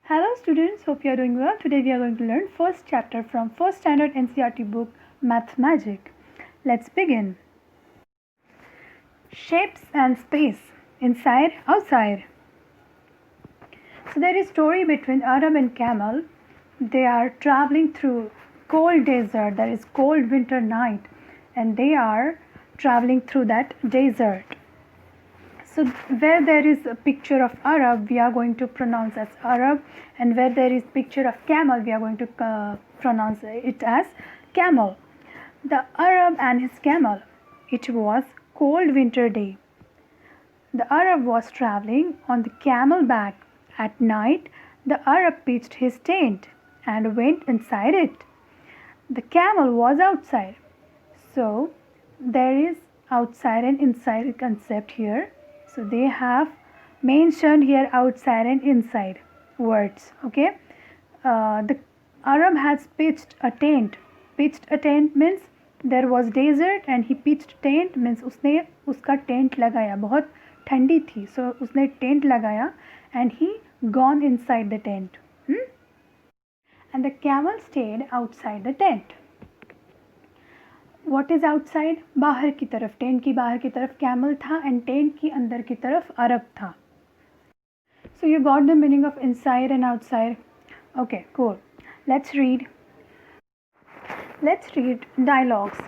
Hello students, hope you are doing well. Today we are going to learn first chapter from first standard NCERT book Math Magic. Let's begin. Shapes and space, inside, outside. So there is story between Arab and Camel. They are traveling through cold desert. There is cold winter night and they are traveling through that desert. So where there is a picture of Arab, we are going to pronounce as Arab, and where there is picture of camel, we are going to pronounce it as camel. The Arab and his camel. It was cold winter day. The Arab was traveling on the camel back. At night, the Arab pitched his tent and went inside it. The camel was outside. So there is outside and inside concept here. So they have mentioned here outside and inside words. Okay. The Arab has pitched a tent. Pitched a tent means there was desert and he pitched tent means उसने उसका tent लगाया. बहुत ठंडी थी. So उसने tent लगाया and he gone inside the tent. And the camel stayed outside the tent. What is outside? बाहर की तरफ, टेंट की बाहर की तरफ कैमल था एंड टेंट की अंदर की तरफ अरब था. So you got the meaning of inside and outside. Okay, cool. Let's read dialogues.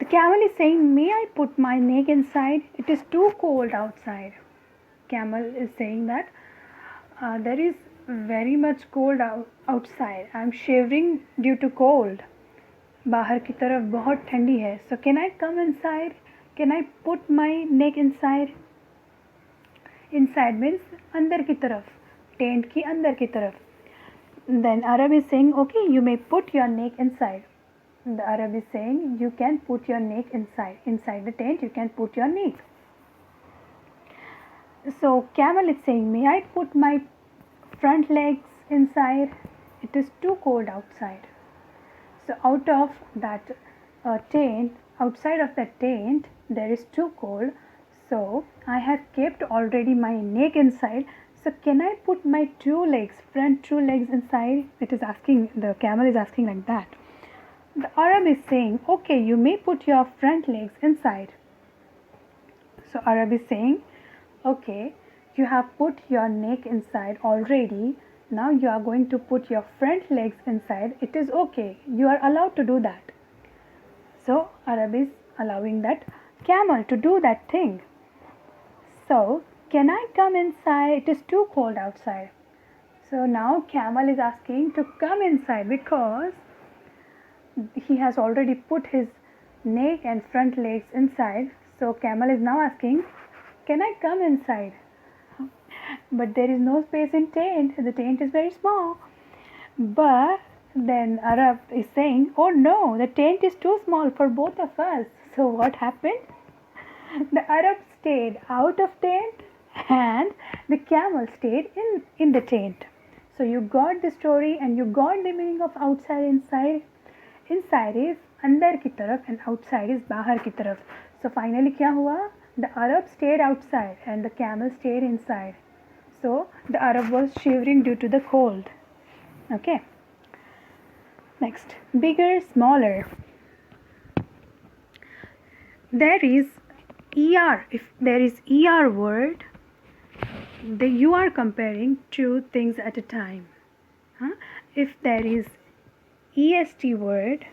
The camel is saying, may I put my neck inside? It is too cold outside. Camel is saying that there is very much cold outside. I am shivering due to cold. बाहर की तरफ बहुत ठंडी है. So can I come inside? Can I put my neck inside? Inside means अंदर की तरफ, tent की अंदर की तरफ. Then Arab is saying, okay, you may put your neck inside. The Arab is saying, you can put your neck inside. Inside the tent, you can put your neck. So camel is saying, may I put my front legs inside? It is too cold outside. So out of that tent, outside of that tent, there is too cold. So I have kept already my neck inside. So can I put my two legs, front two legs inside? It is asking, the camel is asking like that. The Arab is saying, okay, you may put your front legs inside. So Arab is saying, okay, you have put your neck inside already. Now you are going to put your front legs inside. It is okay. You are allowed to do that. So Arab is allowing that camel to do that thing. So can I come inside? It is too cold outside. So now camel is asking to come inside because he has already put his neck and front legs inside. So camel is now asking, can I come inside? But there is no space in tent. The tent is very small. But then Arab is saying, oh no, the tent is too small for both of us. So what happened? The Arab stayed out of tent and the camel stayed in the tent. So you got the story and you got the meaning of outside, inside. Inside is अंदर की तरफ and outside is बाहर की तरफ. So finally क्या हुआ? The Arab stayed outside and the camel stayed inside. So the Arab was shivering due to the cold. Okay. Next, bigger, smaller. There is ER. If there is ER word, you are comparing two things at a time. If there is EST word,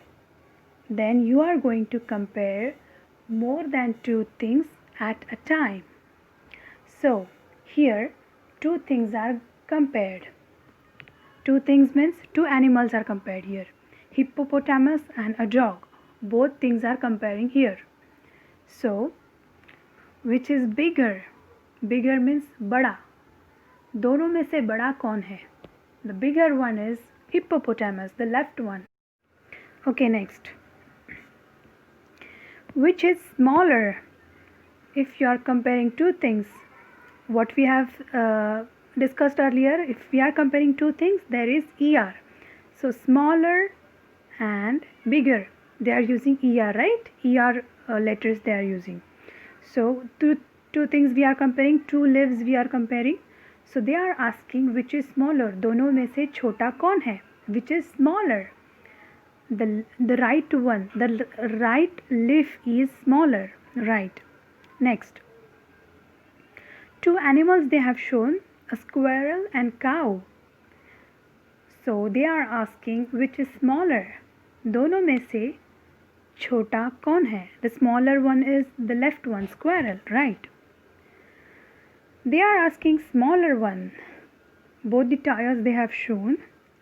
then you are going to compare more than two things at a time. So here two things are compared. Two things means two animals are compared here. Hippopotamus and a dog. Both things are comparing here. So which is bigger? Bigger means बड़ा. दोनों में से बड़ा कौन है? The bigger one is hippopotamus, the left one. Okay, next. Which is smaller? If you are comparing two things, what we have discussed earlier, if we are comparing two things, there is ER. So smaller and bigger, they are using ER, right? ER letters they are using. So two things we are comparing, two lives we are comparing. So they are asking which is smaller. दोनों में से छोटा कौन है? Which is smaller? The right one. The right leaf is smaller. Right. Next. Two animals they have shown, a squirrel and cow. So they are asking which is smaller. दोनों में से छोटा कौन है? The smaller one is the left one, squirrel, right? They are asking smaller one. Both the tires they have shown,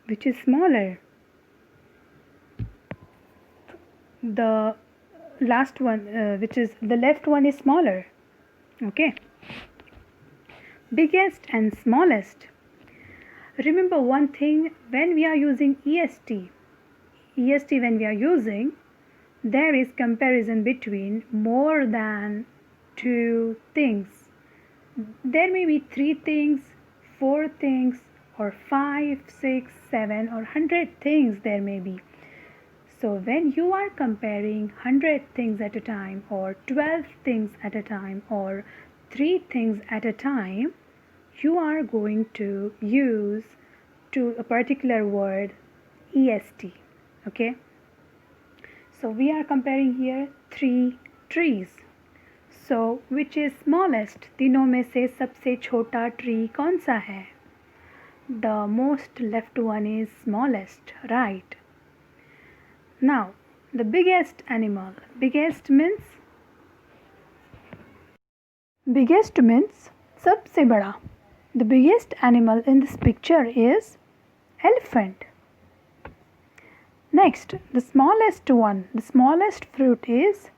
which is smaller. The last one, which is the left one, is smaller. Okay. Biggest and smallest. Remember one thing, when we are using EST when we are using, there is comparison between more than two things. There may be 3 things, 4 things, or 5, 6, 7, or 100 things there may be. So when you are comparing 100 things at a time, or 12 things at a time, or 3 things at a time, you are going to use to a particular word EST. Okay. So we are comparing here 3 trees. So which is smallest? तीनों में से सबसे छोटा tree कौन सा है? The most left one is smallest, right? Now the biggest animal. Biggest means सबसे बड़ा. The biggest animal in this picture is elephant. Next, the smallest one. The smallest fruit is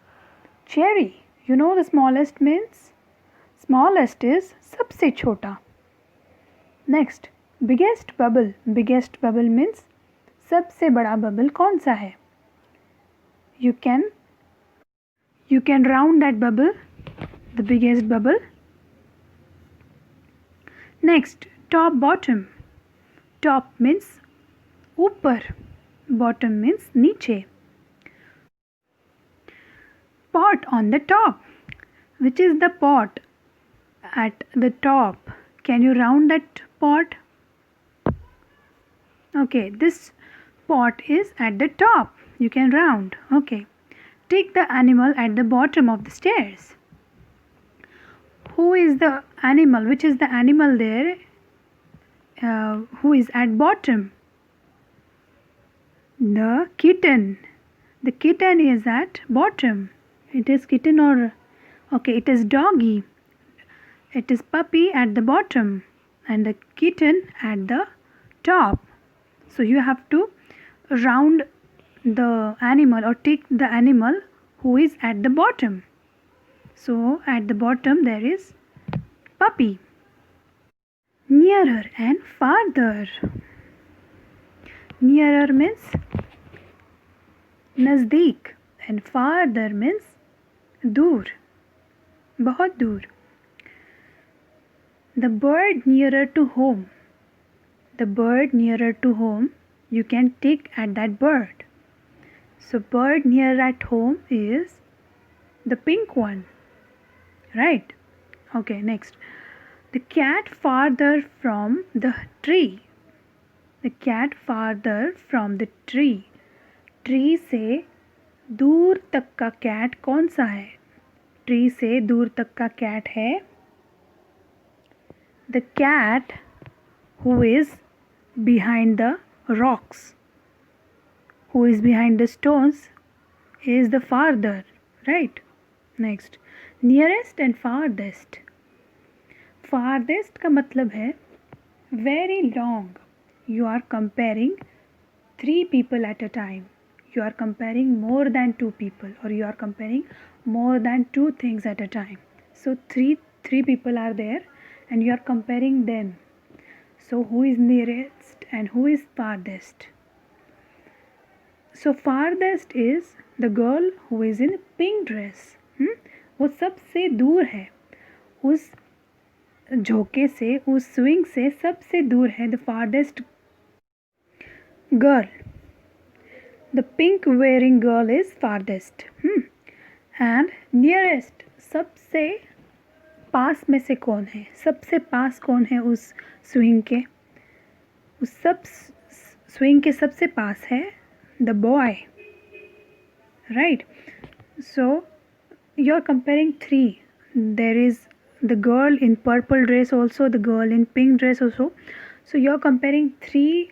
cherry. You know the smallest means? Smallest is सबसे छोटा. Next, biggest bubble. Biggest bubble means सबसे बड़ा bubble कौन सा है? You can round that bubble, the biggest bubble. Next, top bottom. Top means ऊपर, bottom means नीचे. Pot on the top. Which is the pot at the top? Can you round that pot? Okay, this pot is at the top. You can round. Okay. Take the animal at the bottom of the stairs. Who is the animal? Which is the animal there? Who is at bottom? The kitten. The kitten is at bottom. It is kitten or okay, it is doggy. It is puppy at the bottom and the kitten at the top. So you have to round the animal or take the animal who is at the bottom. So at the bottom there is puppy. Nearer and farther. Nearer means नज़दीक and farther means दूर, बहुत दूर. The bird nearer to home. The bird nearer to home, you can take at that bird. So bird near at home is the pink one, right? Okay, next. The cat farther from the tree. The cat farther from the tree. Tree से दूर तक का cat कौन सा है? Tree से दूर तक का cat है the cat who is behind the rocks. Who is behind the stones is the farther, right? Next, nearest and farthest. Farthest का मतलब है very long. You are comparing 3 people at a time. You are comparing more than 2 people, or you are comparing more than 2 things at a time. So three people are there and you are comparing them. So who is nearest and who is farthest? So farthest is the girl who is in pink dress. वो सबसे दूर है, उस झोंके से, उस swing से सबसे दूर है. The farthest girl. The pink wearing girl is farthest. And nearest, सबसे पास में से कौन है, सबसे पास कौन है उस स्विंग के, उस सब स्विंग के सबसे पास है the boy, right. So you are comparing three. There is the girl in purple dress also, the girl in pink dress also. So you are comparing three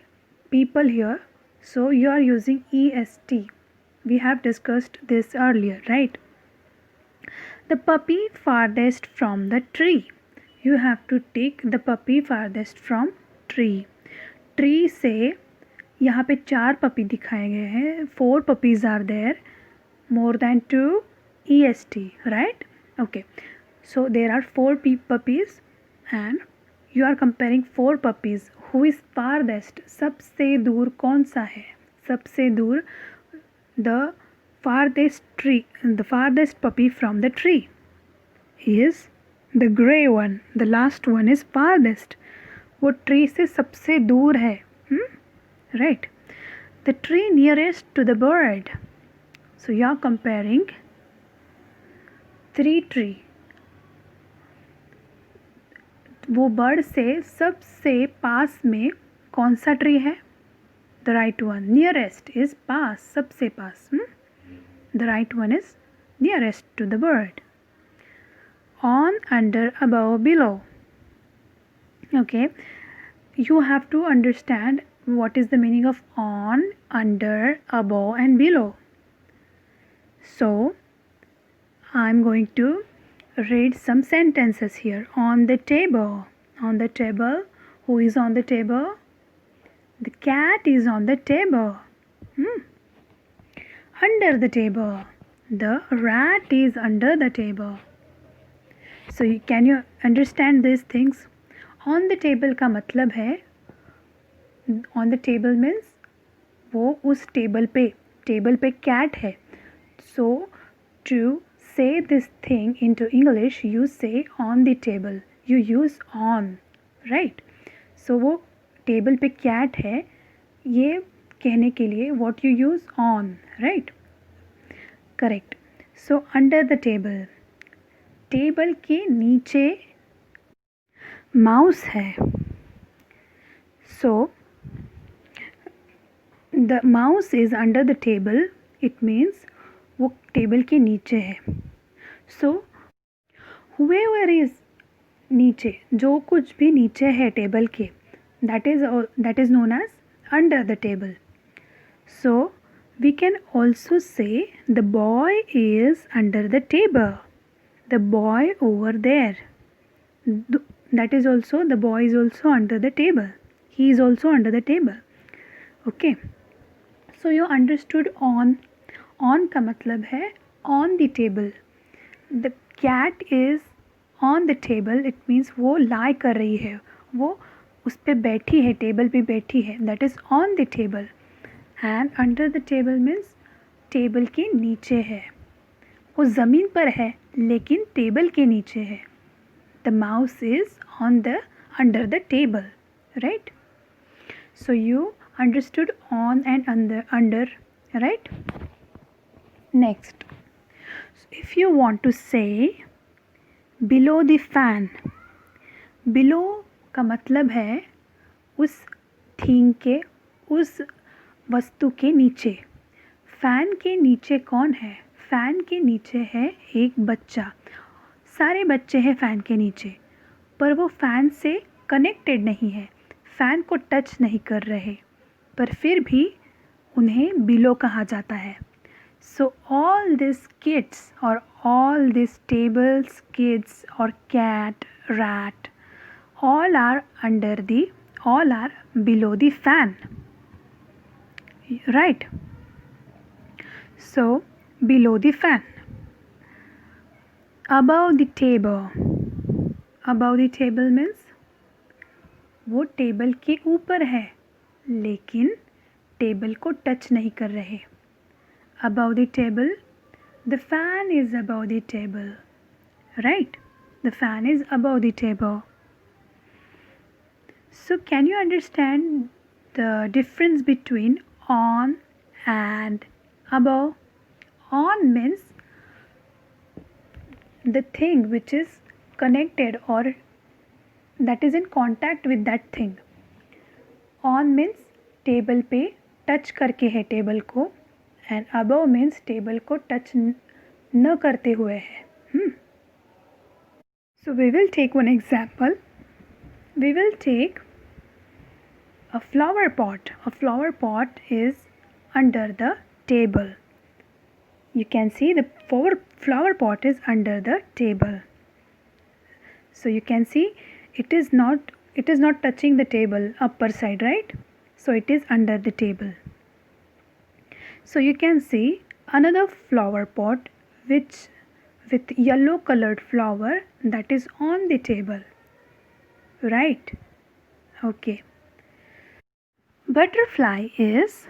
people here. So you are using EST. We have discussed this earlier, right? The puppy farthest from the tree. You have to take the puppy farthest from tree. Tree से यहाँ पे 4 puppy दिखाए गए हैं. 4 puppies are there. More than 2 EST, right? Okay, so there are 4 puppies and you are comparing 4 puppies. Who is farthest? सबसे दूर कौन सा है? सबसे दूर, the farthest puppy from the tree is the gray one. The last one is farthest. वो tree से सबसे दूर है, right? The tree nearest to the bird. So you are comparing 3 tree. वो बर्ड से सबसे पास में कौन सा ट्री है? The right one. Nearest is पास, सबसे पास. The right one is nearest to the bird. On, under, above, below. Okay, you have to understand what is the meaning of on, under, above and below. So I'm going to read some sentences here. On the table. On the table. Who is on the table? The cat is on the table. Under the table. The rat is under the table. So can you understand these things? On the table का मतलब है, on the table means वो उस table पे cat है. So to say this thing into English, you say on the table. You use on, right? So वो table पे cat है, ये कहने के लिए what you use on, right? Correct. So under the table. Table के नीचे माउस है. So the mouse is under the table. It means वो टेबल के नीचे है. So whoever is नीचे, जो कुछ भी नीचे है टेबल के, that is known as under the table. So we can also say the boy is under the table. The boy over there, that is also, the boy is also under the table. He is also under the table. Okay, so you understood on. On का मतलब है on the table. The cat is on the table. It means वो lie कर रही है, वो उस पे बैठी है, टेबल पे बैठी है. That is on the table. And under the table means table के नीचे है, वो ज़मीन पर है लेकिन टेबल के नीचे है. The mouse is under the table, right? So you understood on and under, right? Next, if you want to say below the fan. Below का मतलब है उस थिंग के, उस वस्तु के नीचे. फैन के नीचे कौन है? फैन के नीचे है एक बच्चा. सारे बच्चे हैं फैन के नीचे, पर वो फैन से कनेक्टेड नहीं है, फ़ैन को टच नहीं कर रहे, पर फिर भी उन्हें बिलो कहा जाता है. So all these kids or all these tables, kids or cat, rat, all are below the fan, right? So below the fan. Above the table. Above the table means वो टेबल के ऊपर है लेकिन table को touch नहीं कर रहे. Above the table, the fan is above the table, right? The fan is above the table. So can you understand the difference between on and above? On means the thing which is connected or that is in contact with that thing. On means table पे touch करके है table को, and above means table को touch न करते हुए है. So we will take one example. We will take a flower pot. A flower pot is under the table. You can see the flower pot is under the table. So you can see it is not touching the table upper side, right? So it is under the table. So you can see another flower pot which with yellow colored flower that is on the table, right? Okay. Butterfly is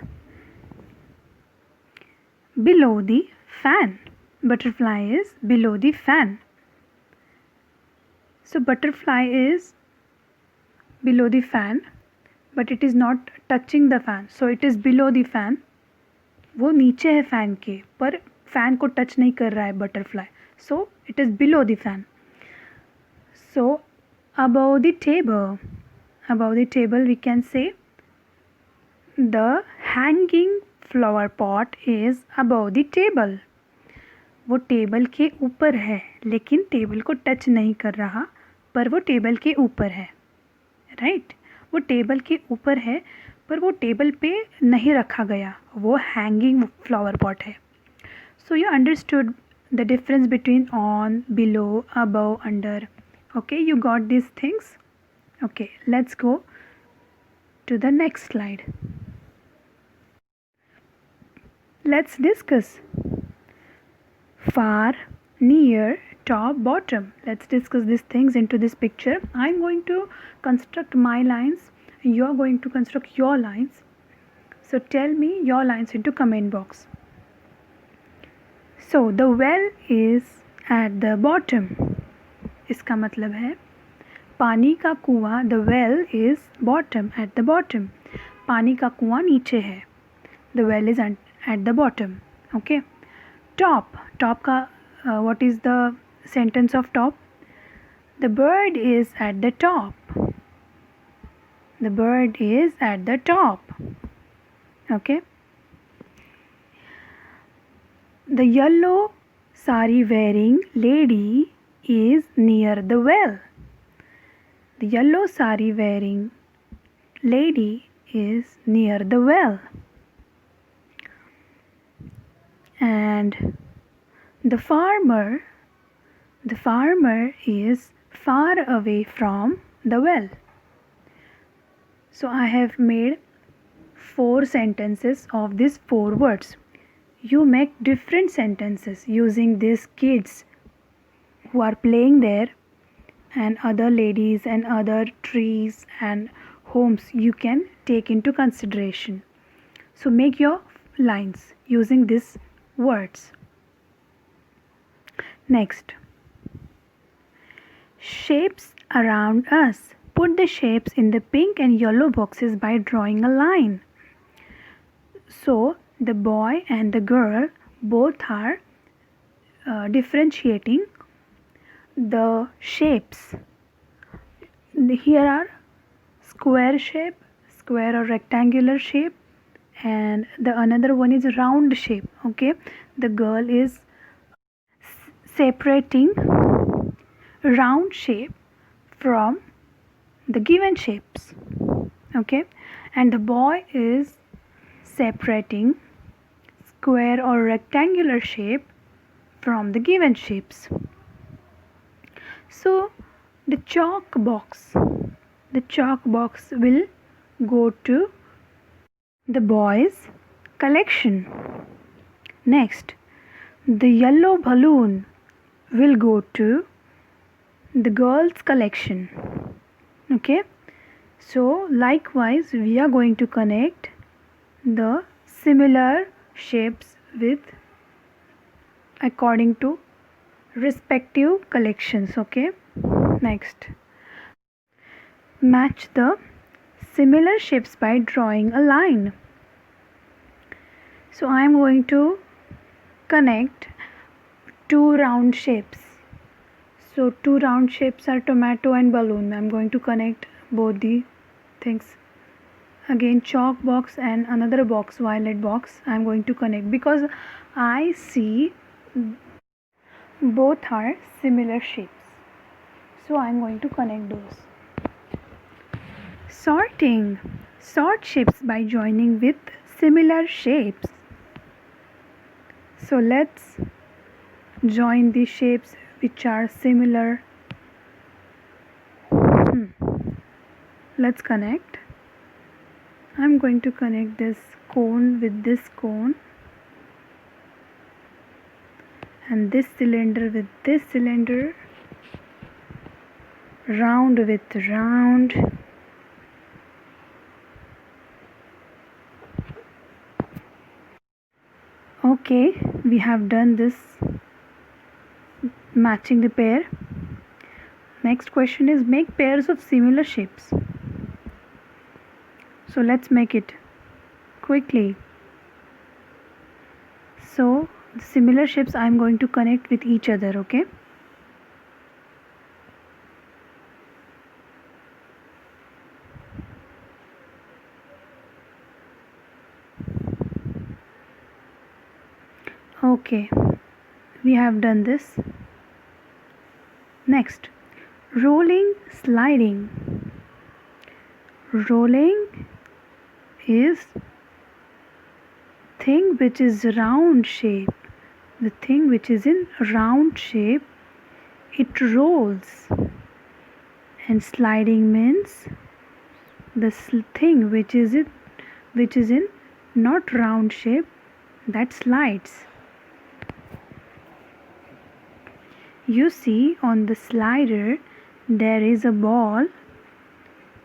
below the fan. Butterfly is below the fan. So butterfly is below the fan, but it is not touching the fan. So it is below the fan. वो नीचे है fan के, पर fan को touch नहीं कर रहा है butterfly. So it is below the fan. So above the table we can say the hanging flower pot is above the table. वो टेबल के ऊपर है लेकिन टेबल को टच नहीं कर रहा, पर वो टेबल के ऊपर है, राइट? वो टेबल के ऊपर है पर वो टेबल पे नहीं रखा गया, वो हैंगिंग फ्लावर पॉट है. So you understood the difference between on, below, above, under. Okay, you got this things. Okay, let's go to the next slide. Let's discuss far, near, top, bottom. Let's discuss these things into this picture. I'm going to construct my lines. You're going to construct your lines. So tell me your lines into comment box. So the well is at the bottom. इसका मतलब है पानी का कुआं. The well is bottom, at the bottom. पानी का कुआं नीचे है. The well is at the bottom. Okay. Top का what is the sentence of top? The bird is at the top. The bird is at the top. Okay. The yellow sari wearing lady is near the well. The yellow sari wearing lady is near the well. And the farmer is far away from the well. So I have made 4 sentences of these 4 words. You make different sentences using these kids who are playing there and other ladies and other trees and homes you can take into consideration. So make your lines using these words. Next, shapes around us. Put the shapes in the pink and yellow boxes by drawing a line. So the boy and the girl both are differentiating the shapes. Here are square shape, square or rectangular shape, and the another one is round shape. Okay, the girl is separating round shape from the given shapes. Okay, and the boy is separating square or rectangular shape from the given shapes. So the chalk box will go to the boys collection. Next, the yellow balloon will go to the girls collection. Okay, so likewise we are going to connect the similar shapes with according to respective collections. Okay, next, match the similar shapes by drawing a line. So I am going to connect 2 round shapes. So two round shapes are tomato and balloon. I'm going to connect both the things. Again chalk box and another box, violet box, I'm going to connect because I see both are similar shapes. So I'm going to connect those. Sorting. Sort shapes by joining with similar shapes. So let's join the shapes which are similar. Let's connect. I'm going to connect this cone with this cone and this cylinder with this cylinder, round with round. Okay, we have done this matching the pair. Next question is make pairs of similar shapes. So let's make it quickly. So the similar shapes I'm going to connect with each other, okay? Okay, we have done this. Next, rolling, sliding. Rolling is thing which is round shape. The thing which is in round shape, it rolls. And sliding means the thing which is in not round shape, that slides. You see on the slider there is a ball.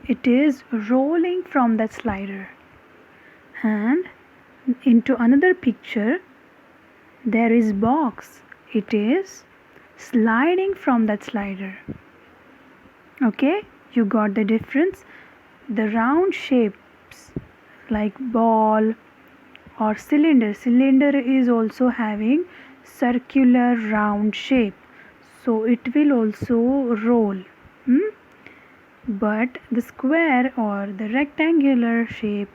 It is rolling from that slider. And into another picture there is box. It is sliding from that slider. Okay, you got the difference? The round shapes like ball or cylinder. Cylinder is also having circular round shape. So it will also roll. But the square or the rectangular shape,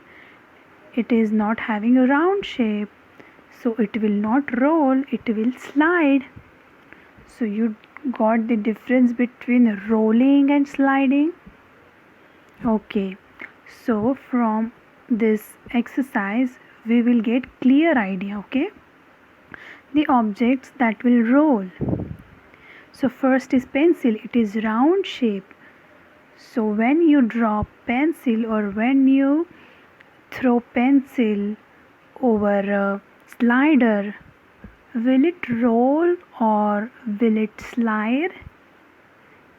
it is not having a round shape. So it will not roll, it will slide. So you got the difference between rolling and sliding. Okay, so from this exercise we will get clear idea, okay? The objects that will roll. So first is pencil. It is round shape. So when you drop pencil or when you throw pencil over a slider, will it roll or will it slide?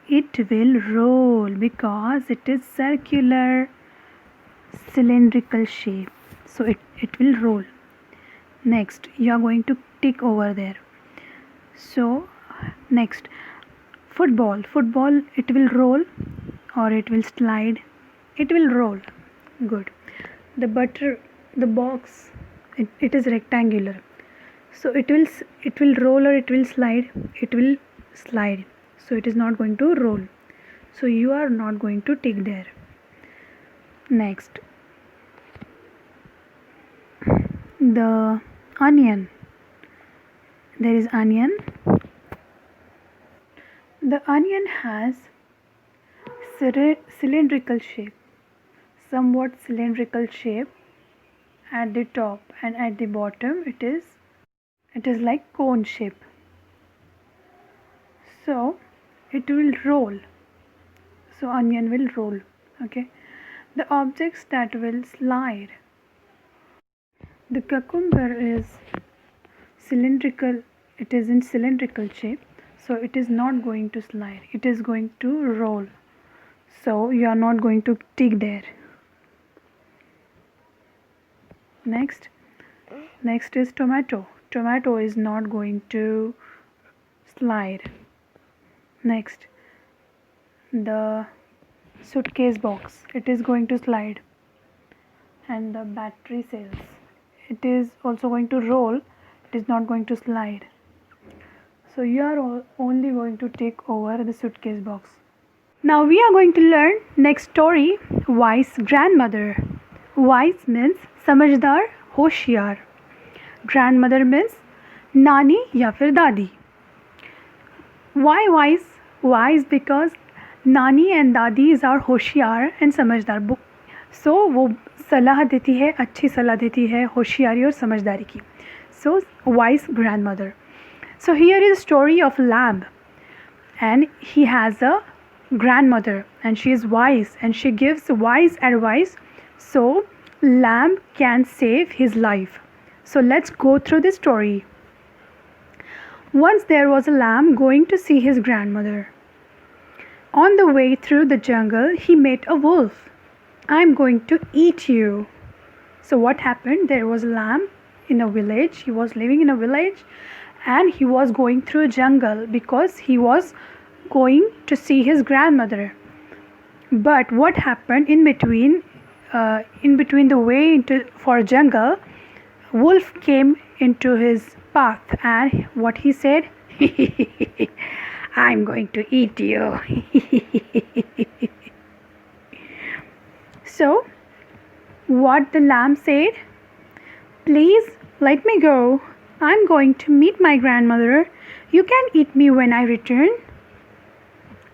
It will roll because it is circular cylindrical shape. So it will roll. Next, you are going to tick over there. So next, football. Football, it will roll or it will slide. It will roll. Good. The box, it is rectangular. So it will roll or it will slide. It will slide. So it is not going to roll. So you are not going to tick there. Next, the onion. There is onion. The onion has cylindrical shape, somewhat cylindrical shape at the top, and at the bottom it is like cone shape. So it will roll. So onion will roll. Okay. The objects that will slide. The cucumber is cylindrical. It is in cylindrical shape. So it is not going to slide. It is going to roll. So you are not going to tick there. Next is tomato. Tomato is not going to slide. Next, the suitcase box. It is going to slide. And the battery cells. It is also going to roll. It is not going to slide. So you are only going to take over the suitcase box. Now we are going to learn next story, wise grandmother. Wise means समझदार, होशियार. Grandmother means नानी या फिर दादी. Why wise? Wise because नानी and Dadi's are होशियार and समझदार. So वो सलाह देती है, अच्छी सलाह देती है होशियारी और समझदारी की. So wise grandmother. So here is a story of lamb, and he has a grandmother and she is wise and she gives wise advice so lamb can save his life. So let's go through the story. Once there was a lamb going to see his grandmother. On the way through the jungle, he met a wolf. I'm going to eat you. So what happened? There was a lamb in a village. He was living in a village and he was going through a jungle because he was going to see his grandmother. But what happened in between the way for jungle, wolf came into his path and what he said, I'm going to eat you. So what the lamb said, please let me go. I'm going to meet my grandmother. You can eat me when I return.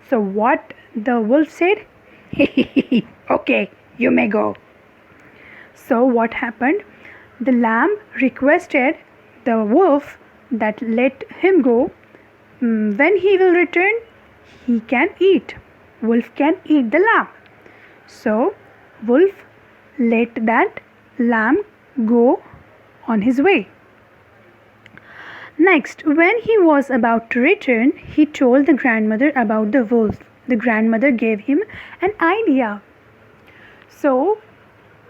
So what the wolf said, okay, you may go. So what happened? The lamb requested the wolf that let him go. When he will return, he can eat. Wolf can eat the lamb. So wolf let that lamb go on his way. Next, when he was about to return, he told the grandmother about the wolf. The grandmother gave him an idea. So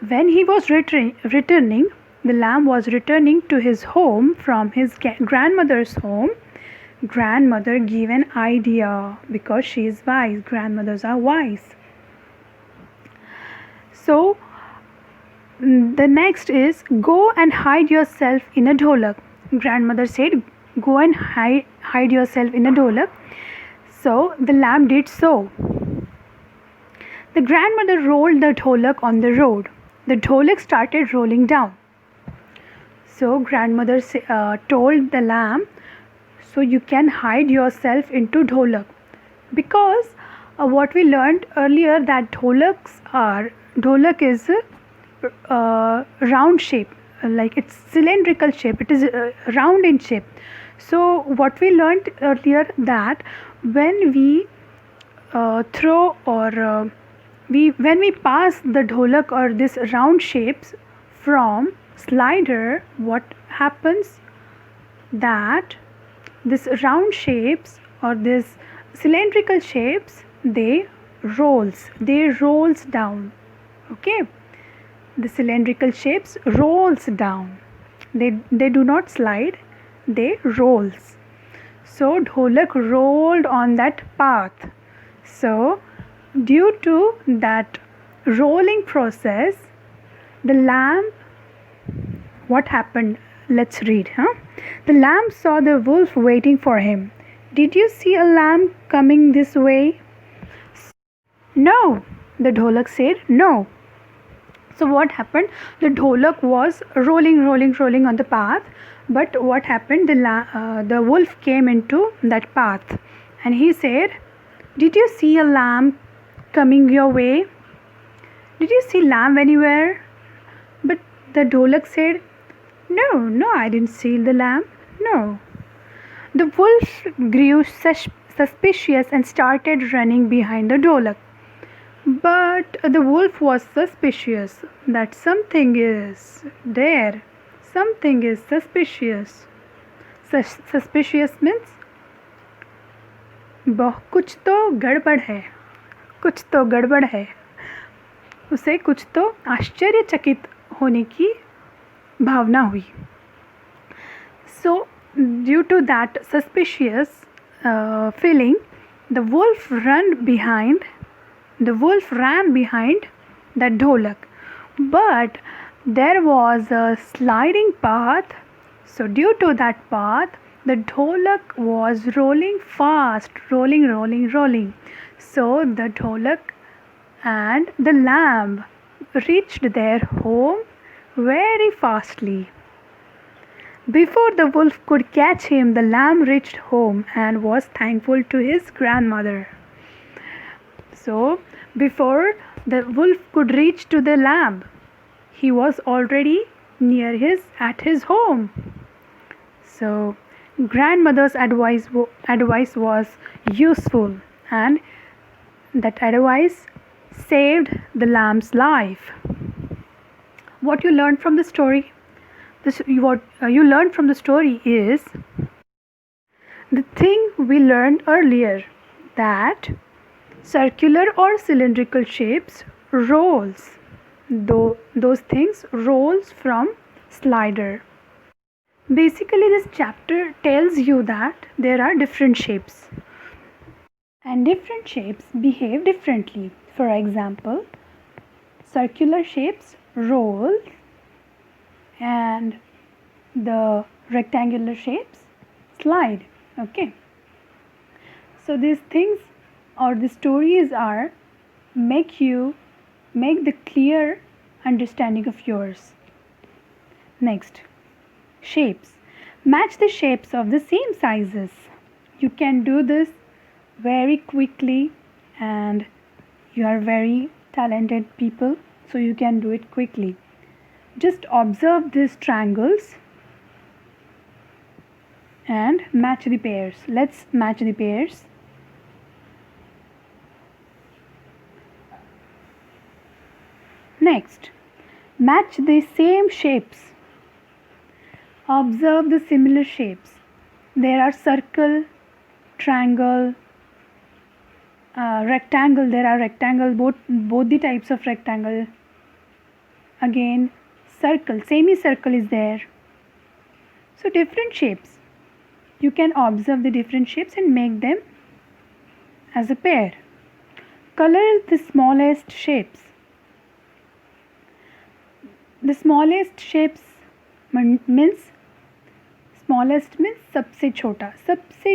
when he was returning, the lamb was returning to his home from his grandmother's home. Grandmother gave an idea because she is wise. Grandmothers are wise. So the next is go and hide yourself in a dholak. Grandmother said, go and hide yourself in a dholak. So the lamb did so. The grandmother rolled the dholak on the road. The dholak started rolling down. So grandmother told the lamb, so you can hide yourself into dholak. Because what we learned earlier that dholak is round shape, like it's cylindrical shape, it is round in shape. So what we learned earlier that when we throw or when we pass the dholak or this round shapes from slider, what happens that this round shapes or this cylindrical shapes, they rolls down. Okay, the cylindrical shapes rolls down, they do not slide, they rolls. So dholak rolled on that path. So due to that rolling process, the lamb, what happened? Let's read. The lamb saw the wolf waiting for him. Did you see a lamb coming this way? No, the dholak said, no. So what happened? The dholak was rolling on the path. But what happened? The wolf came into that path and he said, did you see a lamb coming your way? Did you see lamb anywhere? But the dholak said, no, I didn't see the lamb. No. The wolf grew suspicious and started running behind the dholak. But the wolf was suspicious that something is there. Something is suspicious. Suspicious means कुछ तो गड़बड़ है. कुछ तो गड़बड़ है. उसे कुछ तो आश्चर्यचकित होने की भावना हुई. So due to that suspicious feeling, the wolf ran behind that dholak. But there was a sliding path. So due to that path, the dholak was rolling fast, rolling. So the dholak and the lamb reached their home very fastly. Before the wolf could catch him, the lamb reached home and was thankful to his grandmother. So, before the wolf could reach to the lamb, he was already at his home. So, grandmother's advice was useful, and that advice saved the lamb's life. What you learned from the story? What you learned from the story is the thing we learned earlier, that circular or cylindrical shapes rolls. Those things rolls from slider. Basically, this chapter tells you that there are different shapes, and different shapes behave differently. For example, circular shapes roll and the rectangular shapes slide. Okay, so these things or the stories are make the clear understanding of yours. Next, shapes. Match the shapes of the same sizes. You can do this very quickly, and you are very talented people, so you can do it quickly. Just observe these triangles and match the pairs. Let's match the pairs. Next, match the same shapes. Observe the similar shapes. There are circle, triangle, rectangle. There are rectangle, both the types of rectangle. Again, circle, semicircle is there. So different shapes. You can observe the different shapes and make them as a pair. Color the smallest shapes. The smallest shapes means सबसे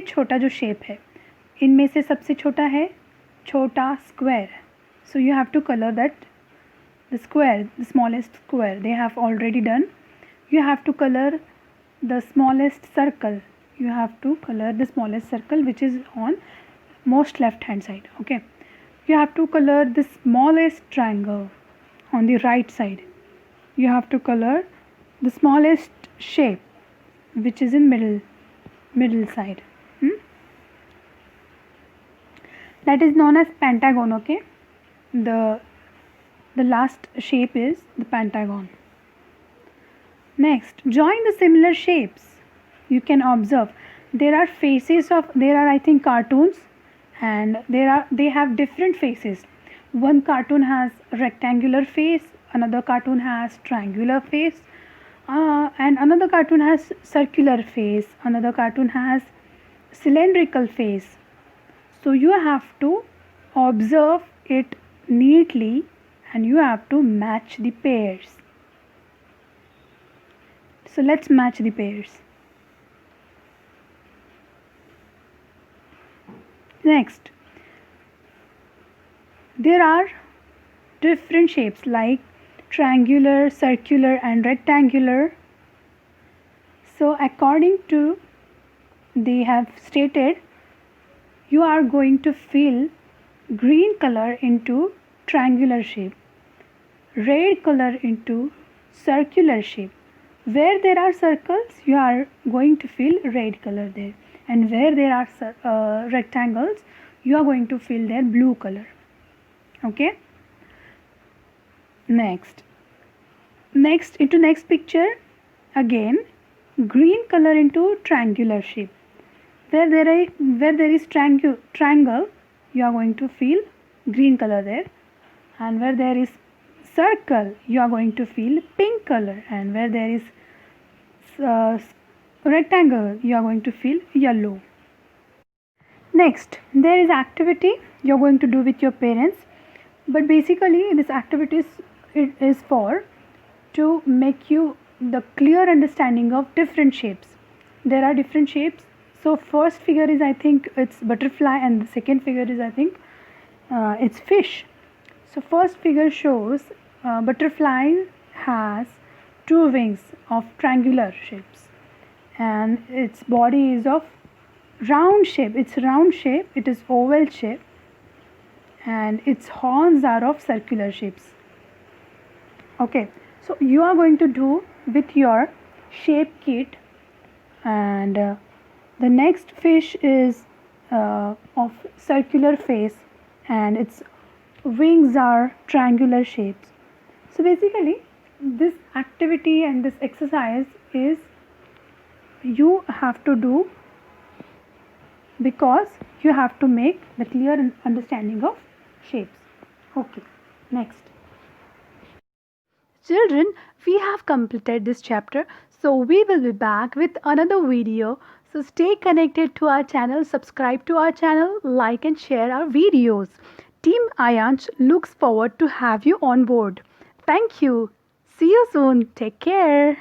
छोटा जो shape है, इनमें से सबसे छोटा है छोटा square. So you have to color that the square, the smallest square. They have already done. You have to color the smallest circle. You have to color the smallest circle which is on most left hand side. Okay, you have to color the smallest triangle on the right side. You have to color the smallest shape which is in middle side. That is known as pentagon. Okay, the last shape is the pentagon. Next, join the similar shapes. You can observe there are I think cartoons, and they have different faces. One cartoon has rectangular face, another cartoon has triangular face, and another cartoon has circular face, another cartoon has cylindrical face. So you have to observe it neatly and you have to match the pairs. So let's match the pairs. Next, there are different shapes like triangular, circular and rectangular. So according to they have stated, you are going to fill green color into triangular shape, red color into circular shape. Where there are circles, you are going to fill red color there, and where there are rectangles, you are going to fill their blue color. Okay. Next picture, again green color into triangular shape. Where there is triangle, you are going to fill green color there, and where there is circle, you are going to fill pink color, and where there is rectangle, you are going to fill yellow. Next, there is activity you are going to do with your parents, but basically this activity is for to make you the clear understanding of different shapes. there are different shapes. So first figure is, I think it's butterfly, and the second figure is, I think it's fish. So first figure shows butterfly has two wings of triangular shapes, and its body is of round shape. It's round shape, it is oval shape, and its horns are of circular shapes. Okay, so you are going to do with your shape kit. And the next fish is of circular face, and its wings are triangular shapes. So basically this activity and this exercise is you have to do because you have to make the clear understanding of shapes. Okay, next. Children, we have completed this chapter, so we will be back with another video. So stay connected to our channel, subscribe to our channel, like and share our videos. Team Ayansh looks forward to have you on board. Thank you. See you soon. Take care.